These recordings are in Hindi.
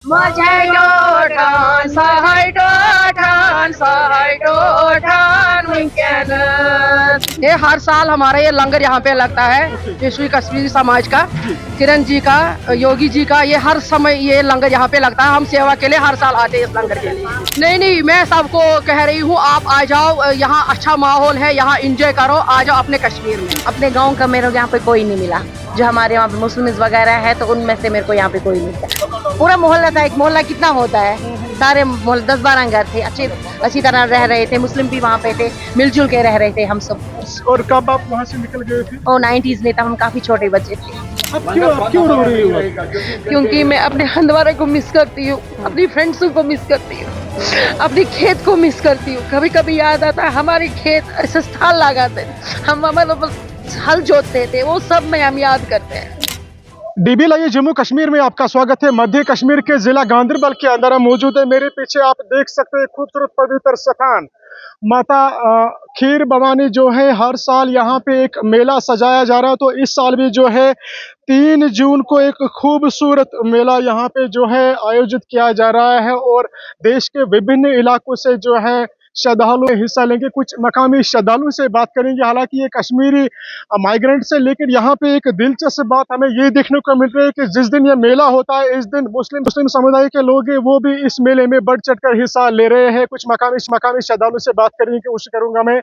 ये हर साल हमारा ये लंगर यहाँ पे लगता है विश्व कश्मीरी समाज का, किरण जी का, योगी जी का। ये हर समय ये लंगर यहाँ पे लगता है। हम सेवा के लिए हर साल आते हैं इस लंगर के लिए। नहीं, मैं सबको कह रही हूँ आप आ जाओ, यहाँ अच्छा माहौल है, यहाँ एंजॉय करो, आ जाओ अपने कश्मीर में। अपने गांव का मेरे को यहाँ पे कोई नहीं मिला। जो हमारे यहाँ पे मुस्लिम वगैरह है तो उनमें से मेरे को यहाँ पे कोई नहीं मिला। पूरा मोहल्ला था, एक मोहल्ला कितना होता है, सारे मोहल्ले 10-12 घर थे, अच्छी तरह रह रहे थे। मुस्लिम भी वहाँ पे थे, मिलजुल के रह रहे थे हम सब। और कब आप वहाँ से निकल गए थे? और 90s में तब हम काफी छोटे बच्चे थे। अब क्यों रो रही हो? क्योंकि मैं अपने हंदवारे को मिस करती हूँ, अपनी फ्रेंड्सों को मिस करती हूँ, अपनी खेत को मिस करती हूँ। कभी कभी याद आता है हमारे खेत ऐसे स्थान लगाते, हम मतलब हल जोतते थे, वो सब में हम याद करते हैं। डीबी लाइव जम्मू कश्मीर में आपका स्वागत है। मध्य कश्मीर के जिला गांधरबल के अंदर हम मौजूद है। मेरे पीछे आप देख सकते हैं खूबसूरत पवित्र स्थान माता खीर भवानी जो है। हर साल यहाँ पे एक मेला सजाया जा रहा है, तो इस साल भी जो है 3 जून को एक खूबसूरत मेला यहाँ पे जो है आयोजित किया जा रहा है। और देश के विभिन्न इलाकों से जो है श्रद्धालु हिस्सा लेंगे। कुछ मकामी श्रद्धालुओं से बात करेंगे। हालांकि ये कश्मीरी माइग्रेंट से, लेकिन यहाँ पे एक दिलचस्प बात हमें ये देखने को मिल रही है कि जिस दिन ये मेला होता है इस दिन मुस्लिम समुदाय के लोग हैं वो भी इस मेले में बढ़ चढ़कर हिस्सा ले रहे हैं। कुछ मकामी श्रद्धालुओं से बात करने की कोशिश करूंगा मैं।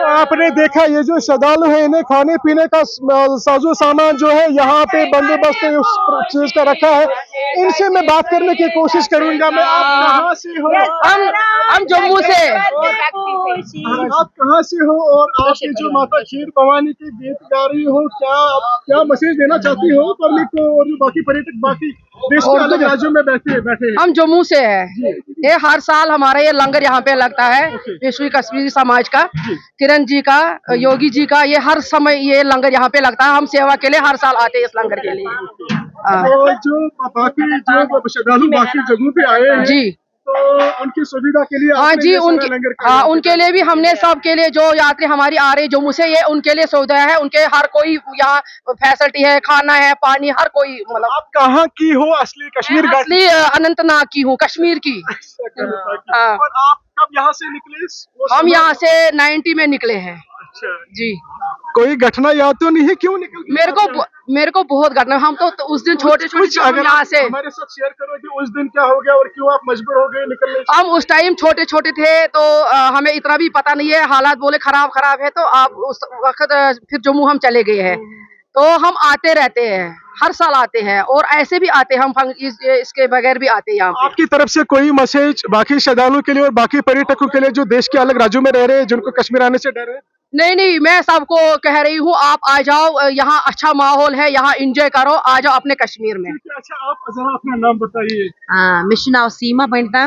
आपने देखा ये जो श्रद्धालु है इन्हें खाने पीने का साजो सामान जो है यहाँ पे बंदोबस्त उस चीज का रखा है। इनसे मैं बात करने की कोशिश करूंगा मैं। आप कहाँ से हो? हम जम्मू से। आप कहाँ से हो और आप ये जो माता खीर भवानी की गीत गा रही हो, क्या मैसेज देना चाहती हो पब्लिक को और जो बाकी पर्यटक बाकी देश के अलग राज्यों में बैठे हैं? हम जम्मू से है। ये हर साल हमारा ये लंगर यहाँ पे लगता है विश्व कश्मीरी समाज का, किरण जी का, योगी जी का। ये हर समय ये लंगर यहाँ पे लगता है। हम सेवा के लिए हर साल आते हैं इस लंगर के लिए। तो जो श्रद्धालु बाकी जगहों पे आए हैं जी, तो उनकी सुविधा के लिए हाँ जी, उनके लिए भी हमने सबके लिए जो यात्री हमारी आ रही जम्मू से, ये उनके लिए सुविधा है। उनके हर कोई यहाँ फैसिलिटी है, खाना है, पानी, हर कोई। मतलब आप कहाँ की हो? असली कश्मीर असली अनंतनाग की हूँ, कश्मीर की। और आप कब यहाँ से निकले? हम यहाँ से 90 में निकले हैं। अच्छा जी। कोई घटना याद तो नहीं है क्यों निकल? मेरे को बहुत घटना। हम तो उस दिन छोटे अगर यहाँ से हमारे साथ शेयर करो कि उस दिन क्या हो गया और क्यों आप मजबूर हो गए निकलने? हम उस टाइम छोटे थे तो हमें इतना भी पता नहीं है। हालात बोले खराब है तो आप उस वक्त फिर जम्मू हम चले गए हैं। तो हम आते रहते हैं, हर साल आते हैं और ऐसे भी आते हैं हम, इसके बगैर भी आते हैं यहाँ पे। आपकी तरफ से कोई मैसेज बाकी श्रद्धालुओं के लिए और बाकी पर्यटकों के लिए जो देश के अलग राज्यों में रह रहे हैं जिनको कश्मीर आने से डर है? नहीं, मैं सबको कह रही हूँ आप आ जाओ, यहाँ अच्छा माहौल है, यहाँ एंजॉय करो, आ जाओ अपने कश्मीर में। अच्छा, आप जरा अपना नाम बताइए। मिशन सीमा पंडिता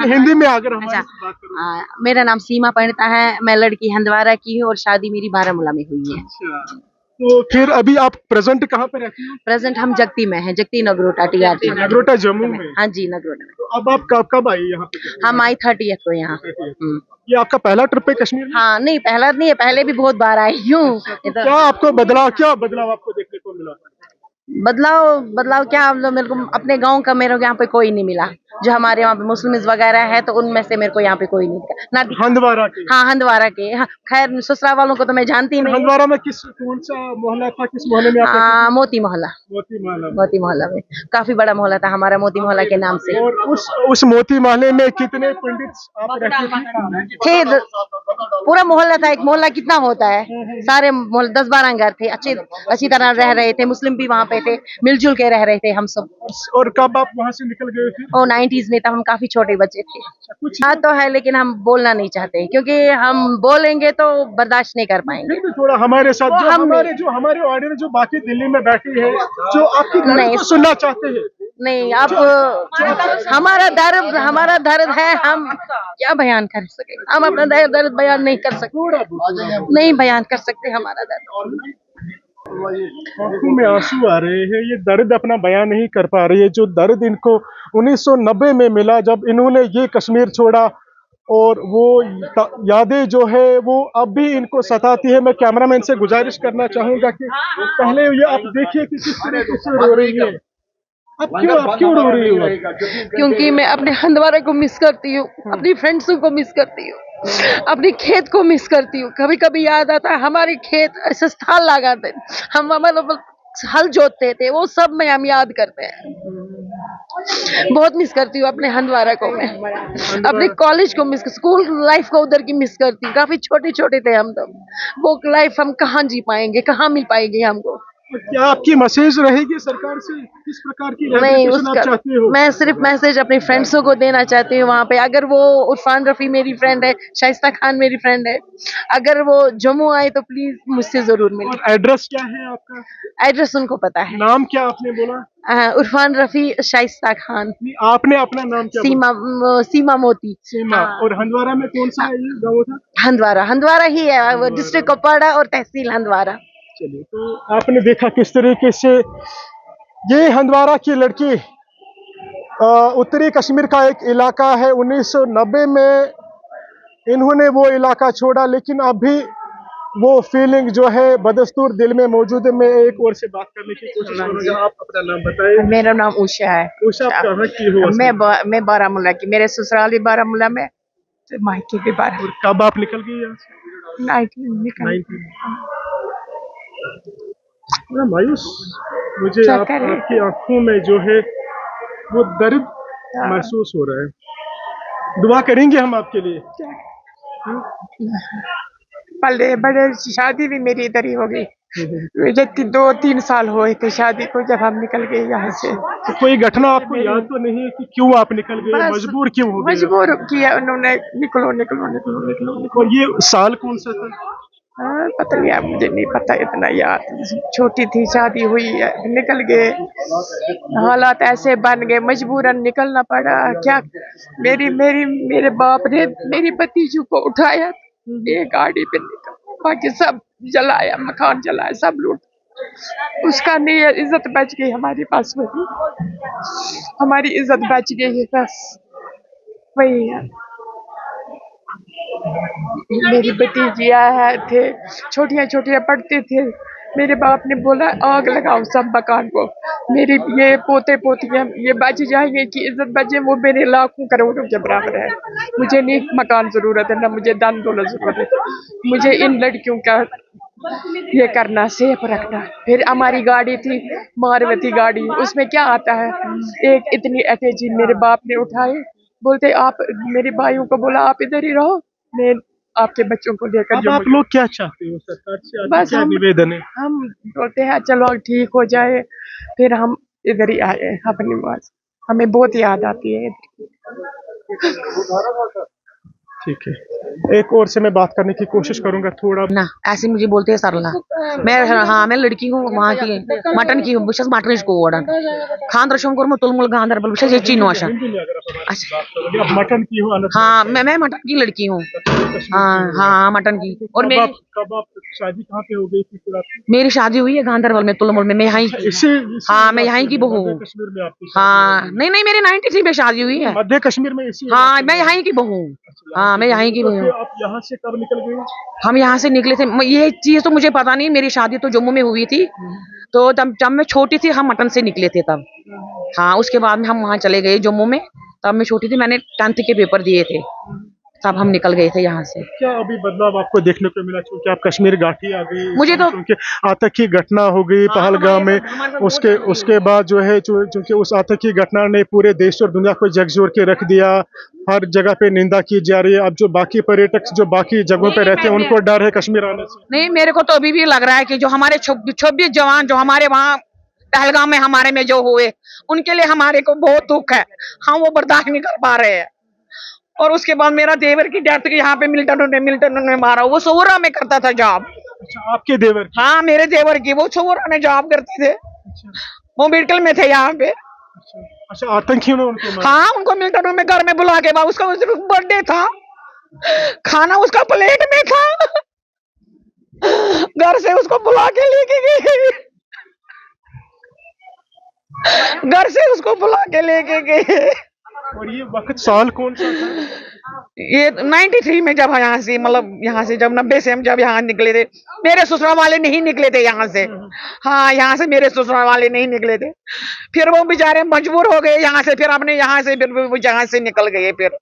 हिंदी में अगर हमारे से बात करो। मेरा नाम सीमा पंडिता है, मैं लड़की हंदवारा की हूँ और शादी मेरी बारामूला में हुई है। अच्छा, तो फिर अभी आप प्रेजेंट कहाँ पे रहती हैं? प्रेजेंट हम जगती में हैं, जगती नगरोटा TRT नगरोटा जम्मू में। हाँ जी, नगरोटा में। तो अब आप कब आई यहाँ पे? हम आई 30th को यहाँ। ये आपका पहला ट्रिप है कश्मीर में? हाँ, नहीं पहला नहीं है, पहले भी बहुत बार आई हूँ। क्या बदलाव आपको देखने को मिला? बदलाव क्या, मेरे को अपने गांव का मेरे को यहाँ पे कोई नहीं मिला। जो हमारे यहाँ पे मुस्लिम वगैरह है तो उनमें से मेरे को यहाँ पे कोई नहीं मिला। हंदवारा के? हाँ, हंदवारा के। हाँ, खैर ससुराल वालों को तो मैं जानती नहीं। हंदवारा में कौन सा मोहल्ला था? किस मोहल्ले में आप? मोती मोहल्ला में काफी बड़ा मोहल्ला था हमारा, मोती मोहल्ला के नाम से। और उस मोती मोहल्ले में कितने पंडित आप रहते थे? पूरा मोहल्ला था, एक मोहल्ला कितना होता है, सारे 10-12 घर थे, अच्छी तरह रह रहे थे। मुस्लिम भी वहाँ पे थे, मिलजुल के रह रहे थे हम सब। और कब आप वहाँ से निकल गए थे? और 90 90s में, तब हम काफी छोटे बच्चे थे। कुछ हाँ तो है, लेकिन हम बोलना नहीं चाहते क्योंकि हम बोलेंगे तो बर्दाश्त नहीं कर पाएंगे। फिर भी थोड़ा हमारे साथ वो हमारे ऑडियंस जो बाकी दिल्ली में बैठी है, जो आपकी दर्द नहीं। को सुनना चाहते हैं। नहीं, आप हमारा दर्द है, हम क्या बयान कर सके? हम अपना दर्द बयान नहीं कर सकते, नहीं बयान कर सकते हमारा दर्द। आंखों में आंसू आ रहे हैं, ये दर्द अपना बयान नहीं कर पा रही है। जो दर्द इनको 1990 में मिला जब इन्होंने ये कश्मीर छोड़ा, और वो यादें जो है वो अब भी इनको सताती है। मैं कैमरामैन से गुजारिश करना चाहूंगा कि पहले ये आप देखिए कि किस तरीके से रो रही है। आप क्यों रो रही हो? क्योंकि मैं अपने हंदवारे को मिस करती हूँ, अपनी फ्रेंड्सों को मिस करती हूँ, अपनी खेत को मिस करती हूँ। कभी कभी याद आता है हमारे खेत ऐसे स्थान लगाते, हम मतलब हल जोतते थे, वो सब में हम याद करते हैं। बहुत मिस करती हूँ अपने हंदवारा को, मैं अपने कॉलेज को मिस, स्कूल लाइफ को उधर की मिस करती हूँ। काफी छोटे छोटे थे हम तब, वो लाइफ हम कहाँ जी पाएंगे, कहाँ मिल पाएंगे हमको। क्या आपकी मैसेज रहेगी सरकार से? किस प्रकार की नहीं, rehabilitation आप उसका चाहते हो? मैं सिर्फ मैसेज अपने फ्रेंड्सों को देना चाहती हूँ वहाँ पे। अगर वो उरफान रफी मेरी फ्रेंड है, शाइस्ता खान मेरी फ्रेंड है, अगर वो जम्मू आए तो प्लीज मुझसे जरूर मिले। और एड्रेस क्या है आपका? एड्रेस उनको पता है। नाम क्या आपने बोला? उरफान रफी, शाइस्ता खान, नहीं, आपने अपना नाम क्या बोला? सीमा मोती। सीमा। हाँ। और हंदवारा में कौन सा ये गाँव था? हंदवारा ही है, वो डिस्ट्रिक्ट कुपवाड़ा और तहसील हंदवारा। चलिए, तो आपने देखा किस तरीके से ये हंदवारा की लड़की, उत्तरी कश्मीर का एक इलाका है, 1990 में इन्होंने वो इलाका छोड़ा, लेकिन अभी वो फीलिंग जो है बदस्तूर दिल में मौजूद है। मैं एक और से बात करने की कोशिश करूंगा। आप अपना नाम बताइए। मेरा नाम उषा है। उषा, आप कहाँ की हो? मैं बारामूला की, मेरे ससुराल भी बारामूला में, मायके भी बारामूला। और कब आप निकल गई यहाँ से? 19 बड़ा मायूस मुझे आपकी आंखों में जो है वो दर्द महसूस हो रहा है। दुआ करेंगे हम आपके लिए। पहले बड़े शादी भी मेरी इधर ही हो गई। जब 2-3 साल हुए थे शादी को, जब हम निकल गए यहाँ से। तो कोई घटना आपको याद तो नहीं है कि क्यों आप निकल गए? मजबूर क्यों हो गए? मजबूर किया उन्होंने, निकलो निकलो निकलो निकलो निकलो। और ये साल कौन सा था? हाँ, पता नहीं, अब मुझे नहीं पता, इतना याद। छोटी थी, शादी हुई है, निकल गए। हालात ऐसे बन गए, मजबूरन निकलना पड़ा। क्या मेरे बाप ने मेरी भतीजू को उठाया, एक गाड़ी पे निकल, बाकी सब जलाया, मकान जलाया, सब लूट। उसका नहीं, इज्जत बच गई हमारे पास, वही हमारी इज्जत बच गई है, बस वही है। मेरी भतीजिया है थे, छोटियां छोटियां पढ़ते थे। मेरे बाप ने बोला आग लगाओ सब मकान को, मेरी ये पोते पोतियां ये बच जाएंगे कि इज्जत बचे, वो मेरे लाखों करोड़ों के बराबर है। मुझे नहीं मकान जरूरत है, ना मुझे दान दौलत जरूरत है, मुझे इन लड़कियों का ये करना, सेफ रखना। फिर हमारी गाड़ी थी मारवती गाड़ी, उसमें क्या आता है, एक इतनी अटैची मेरे बाप ने उठाए, बोलते आप, मेरे भाइयों को बोला आप इधर ही रहो, मैं आपके बच्चों को लेकर। अब आप लोग क्या चाहते हो सरकार से? बस क्या निवेदन है? हम बोलते हैं चलो ठीक हो जाए, फिर हम इधर ही आए अपनी बात। हमें बहुत याद आती है। ठीक है, एक और से मैं बात करने की कोशिश करूंगा थोड़ा ना। ऐसे मुझे बोलते हैं सरला, मैं लड़की हूँ वहाँ की, मटन की हूँ, बस मटन इसको ओडन खान रशम को तुलमुल गांधरबल बस ये चीनो आशा। आप मटन की हो? हाँ, मैं मटन की लड़की हूँ। हाँ, मटन की। और कब आप शादी कहाँ पे हो गई थी? मेरी शादी हुई है गांधरबल में, तुलमुल में। मैं यहाँ की, हाँ मैं यहाँ की बहू हूँ। कश्मीर में आपकी? हाँ, नहीं मेरी 93 में शादी हुई है। मध्य कश्मीर में? इसी? हाँ, मैं यहाँ की बहू हूँ। हाँ, मैं यहाँ की बहू हूँ। आप यहाँ से कब निकल गए? हम यहाँ से निकले थे, ये चीज तो मुझे पता नहीं। मेरी शादी तो जम्मू में हुई थी, तो जब मैं छोटी थी हम मटन से निकले थे तब। हाँ, उसके बाद में हम वहाँ चले गए जम्मू में, तब मैं छोटी थी, मैंने 10th के पेपर दिए थे, तब हम निकल गए थे यहाँ से। क्या अभी बदलाव आपको देखने को मिला क्योंकि आप कश्मीर घाटी आ गई? मुझे तो क्योंकि आतंकी घटना हो गई पहलगाम में, उसके बाद जो है चूंकि उस आतंकी घटना ने पूरे देश और दुनिया को झकझोर के रख दिया, हर जगह पे निंदा की जा रही है। अब जो बाकी पर्यटक जो बाकी जगहों पे रहते हैं उनको डर है कश्मीर आने से। नहीं, मेरे को तो अभी भी लग रहा है कि जो हमारे 26 जवान जो हमारे वहाँ पहलगाम में हमारे में जो हुए, उनके लिए हमारे को बहुत दुख है, हम वो बर्दाश्त नहीं कर पा रहे हैं। और उसके बाद मेरा देवर की डेथ यहाँ पे मिल्टन ने मारा, वो सोरा में करता था जॉब। अच्छा, आपके देवर की? हाँ, मेरे देवर की, वो सोरा में जॉब करते थे, वो मेडिकल में थे यहाँ पे। अच्छा, आतंकियों ने उनको मारा? हाँ, उनको मिल्टन में घर में बुला के, उसका बर्थडे था, खाना उसका प्लेट में था, घर से उसको बुला के लेके गए, घर से उसको बुला के लेके गए। और ये वक्त साल कौन सा था? ये 93 में जब यहाँ से, मतलब यहाँ से जब 90 से हम जब यहाँ निकले थे, मेरे ससुराल वाले नहीं निकले थे यहाँ से। हाँ, यहाँ से मेरे ससुराल वाले नहीं निकले थे, फिर वो बेचारे मजबूर हो गए यहाँ से, फिर अपने यहाँ से फिर वो यहाँ से निकल गए फिर,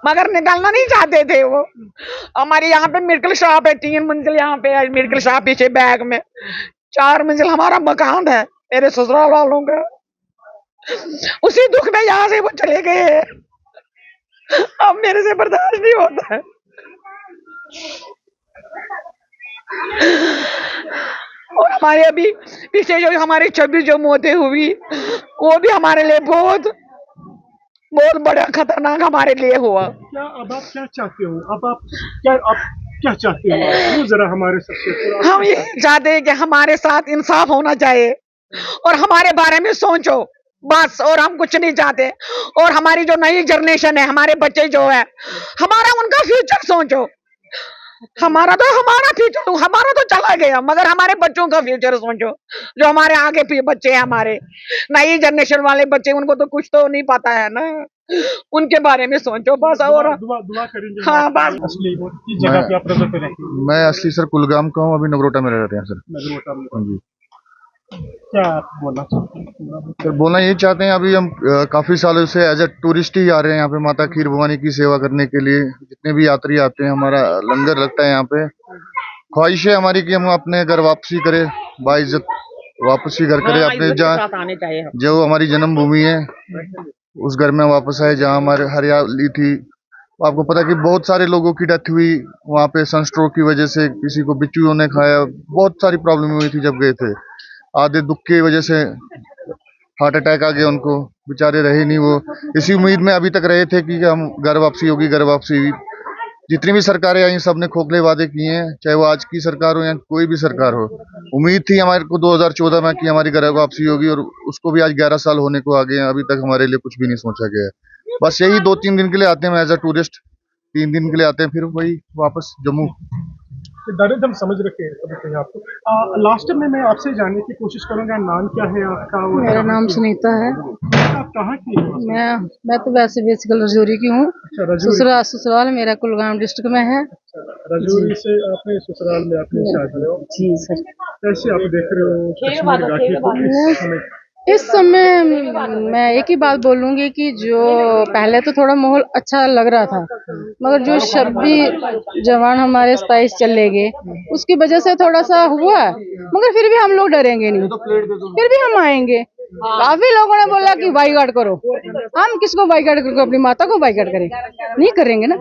मगर निकलना नहीं चाहते थे वो। हमारे यहाँ पे मेडिकल शॉप है, 3 मंजिल यहाँ पे है मेडिकल शॉप, पीछे बैग में 4 मंजिल हमारा मकान है मेरे ससुराल वालों का। उसी दुख में यहाँ से वो चले गए, अब मेरे से बर्दाश्त नहीं होता है। और हमारे अभी पीछे जो हमारी 26 जो मौतें हुई, वो भी हमारे लिए बहुत बहुत बड़ा खतरनाक हमारे लिए हुआ। क्या अब आप क्या चाहते हो? अब आप क्या चाहते हो? वो जरा हमारे सबसे हम ये चाहते हैं कि हमारे साथ इंसाफ होना चाहिए और हमारे बारे में सोचो बस, और हम कुछ नहीं चाहते। और हमारी जो नई जनरेशन है, हमारे बच्चे जो है, हमारा उनका फ्यूचर सोचो। हमारा फ्यूचर हमारा तो चला गया, मगर हमारे बच्चों का फ्यूचर सोचो, जो हमारे आगे भी बच्चे हैं, हमारे नई जनरेशन वाले बच्चे, उनको तो कुछ तो नहीं पता है ना, उनके बारे में सोचो बस। और दुआ करेंगे। हाँ, बस। असली किस जगह पे आप नजर पे रहते हैं? मैं असली सर कुलगाम का हूँ, अभी नगरोटा में रहते हैं सर। नगरोटा में। हाँ जी क्या आप बोलना चाहते हैं? सर, बोलना यही चाहते हैं, अभी हम काफी सालों से एज ए टूरिस्ट ही आ रहे हैं यहाँ पे माता खीर भवानी की सेवा करने के लिए। जितने भी यात्री आते हैं, हमारा लंगर लगता है यहाँ पे। ख्वाहिश है हमारी कि हम अपने घर वापसी करें, बाइज्जत वापसी घर करें, अपने जहाँ जो हमारी जन्मभूमि है उस घर में वापस आए जहाँ हमारे हरियाली थी। आपको पता है कि बहुत सारे लोगों की डेथ हुई वहाँ पे सनस्ट्रोक की वजह से, किसी को बिच्छुओं ने खाया, बहुत सारी प्रॉब्लम हुई थी जब गए थे। आधे दुख की वजह से हार्ट अटैक आ गया उनको, बेचारे रहे नहीं वो। इसी उम्मीद में अभी तक रहे थे कि हम घर वापसी होगी, घर वापसी हुई। जितनी भी सरकारें आई सब ने खोखले वादे किए हैं, चाहे वो आज की सरकार हो या कोई भी सरकार हो। उम्मीद थी हमारे को 2014 में कि हमारी घर वापसी होगी, और उसको भी आज 11 साल होने को आ गए हैं, अभी तक हमारे लिए कुछ भी नहीं सोचा गया है। बस यही 2-3 दिन के लिए आते हैं एज अ टूरिस्ट, 3 दिन के लिए आते हैं, फिर वही वापस जम्मू। दर्द हम समझ रखे हैं कभी कहीं आपको। लास्ट में मैं आपसे जानने की कोशिश करूंगा, नाम क्या है आपका? मेरा नाम सुनीता है। आप कहाँ की हो? मैं तो वैसे बेसिकल रजौरी की हूँ। अच्छा, रजौरी। ससुराल मेरा कुलगाम डिस्ट्रिक्ट में है। रजौरी से आपने ससुराल में आपने शादी हो? जी सर। कैसे आप देख रहे हो कश्मीर घाटी को इस समय? इस समय मैं एक ही बात बोलूंगी कि जो पहले तो थोड़ा माहौल अच्छा लग रहा था, मगर जो 26 जवान हमारे 27 चले गए, उसकी वजह से थोड़ा सा हुआ, मगर फिर भी हम लोग डरेंगे नहीं, फिर भी हम आएंगे। काफी लोगों ने बोला कि बाइकाट करो, हम किसको बाइकाट करेंगे? अपनी माता को बाइकाट करें? नहीं करेंगे ना।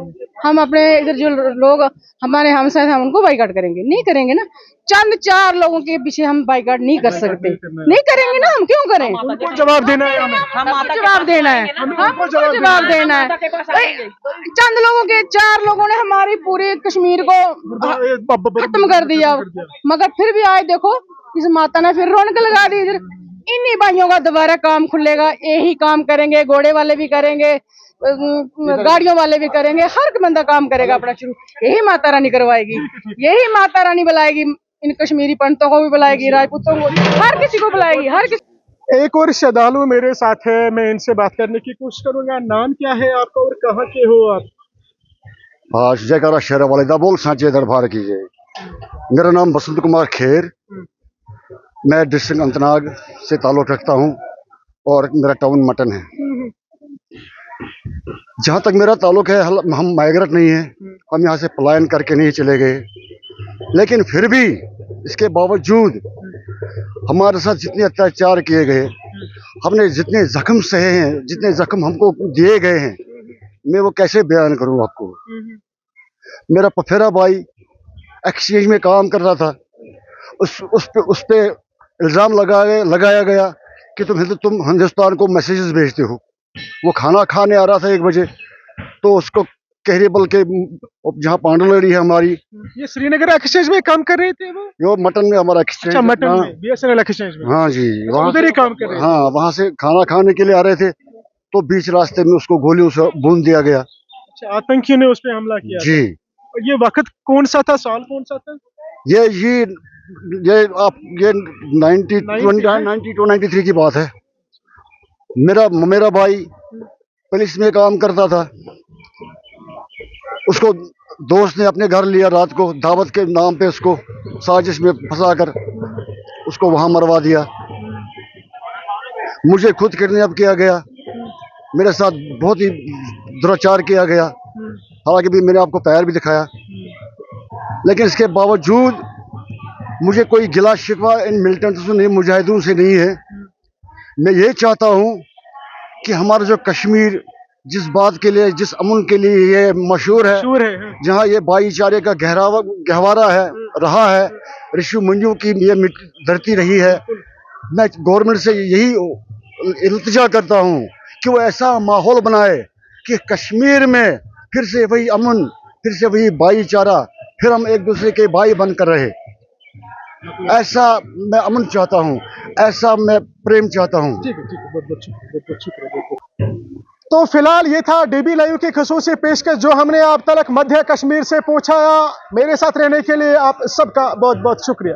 हम अपने इधर जो लोग हमारे हमसाय हम उनको बाइकाट करेंगे? नहीं करेंगे ना। चंद 4 लोगों के पीछे हम बाइकाट नहीं कर सकते, नहीं करेंगे ना। हम क्यों करें? उनको जवाब देना है हमें। हमको जवाब देना है, हमको जवाब देना है। चंद लोगों के 4 लोगों ने हमारी पूरी कश्मीर को खत्म कर दिया, मगर फिर भी आए देखो, इस माता ने फिर रौनक लगा दी। इधर इन्हीं भाइयों का दोबारा काम खुलेगा, यही काम करेंगे, घोड़े वाले भी करेंगे, गाड़ियों वाले भी करेंगे, हर बंदा काम करेगा अपना शुरू। यही माता रानी करवाएगी, यही माता रानी बुलाएगी, इन कश्मीरी पंडितों को भी बुलाएगी, राजपूतों को, हर किसी को बुलाएगी, हर किसी। एक और श्रद्धालु मेरे साथ है, मैं इनसे बात करने की कोशिश करूंगा। नाम क्या है आपका और कहाँ के हो आप? हाँ, जयकारा शेरा वाले बोल सांचे दरबार कीजिए। मेरा नाम बसंत कुमार खेर, मैं डिस्ट्रिक्ट अनंतनाग से ताल्लुक रखता हूँ और मेरा टाउन मटन है। जहाँ तक मेरा ताल्लुक है, हम माइग्रेट नहीं है, हम यहाँ से पलायन करके नहीं चले गए, लेकिन फिर भी इसके बावजूद हमारे साथ जितने अत्याचार किए गए, हमने जितने जख्म सहे हैं, जितने जख्म हमको दिए गए हैं, मैं वो कैसे बयान करूँ आपको। मेरा पफेरा भाई एक्सचेंज में काम कर रहा था, उस पे इल्ज़ाम लगाया गया कि तुम हिंदुस्तान को मैसेजेस भेजते हो। वो खाना खाने आ रहा था 1 बजे, तो उसको कहरीबल के जहाँ पांडुलेरी है हमारी, ये श्रीनगर एक्सचेंज में काम कर रहे थे वो? मटन में हमारा एक्सचेंज। अच्छा, मटन में, BSNL एक्सचेंज में। हाँ जी, वहाँ उधर ही काम कर रहे थे। हाँ, वहाँ से खाना खाने के लिए आ रहे थे, तो बीच रास्ते में उसको गोलियों से भून दिया गया। अच्छा, आतंकियों ने उस पे हमला किया जी। और ये वक्त कौन सा था, साल कौन सा था? ये 92-93 की बात है। मेरा भाई पुलिस में काम करता था, उसको दोस्त ने अपने घर लिया, रात को दावत के नाम पे उसको साजिश में फंसाकर उसको वहां मरवा दिया। मुझे खुद किडनैप किया गया, मेरे साथ बहुत ही दुराचार किया गया, हालांकि भी मैंने आपको पैर भी दिखाया, लेकिन इसके बावजूद मुझे कोई गिला शिकवा इन मिलिटेंट्स से नहीं, मुजाहिदों से नहीं है। मैं ये चाहता हूँ कि हमारा जो कश्मीर जिस बात के लिए, जिस अमन के लिए ये मशहूर है, जहाँ ये भाईचारे का गहवारा है, रहा है, ऋषि मुनियों की ये धरती रही है, मैं गवर्नमेंट से यही इल्तिजा करता हूँ कि वो ऐसा माहौल बनाए कि कश्मीर में फिर से वही अमन, फिर से वही भाईचारा, फिर हम एक दूसरे के भाई बनकर रहे। ऐसा मैं अमन चाहता हूँ, ऐसा मैं प्रेम चाहता हूँ। ठीक है, बहुत शुक्रिया। तो फिलहाल ये था DB लाइव की ख़ुसूसी पेशकश जो हमने आप तक मध्य कश्मीर से पहुंचाया। मेरे साथ रहने के लिए आप सबका बहुत बहुत शुक्रिया।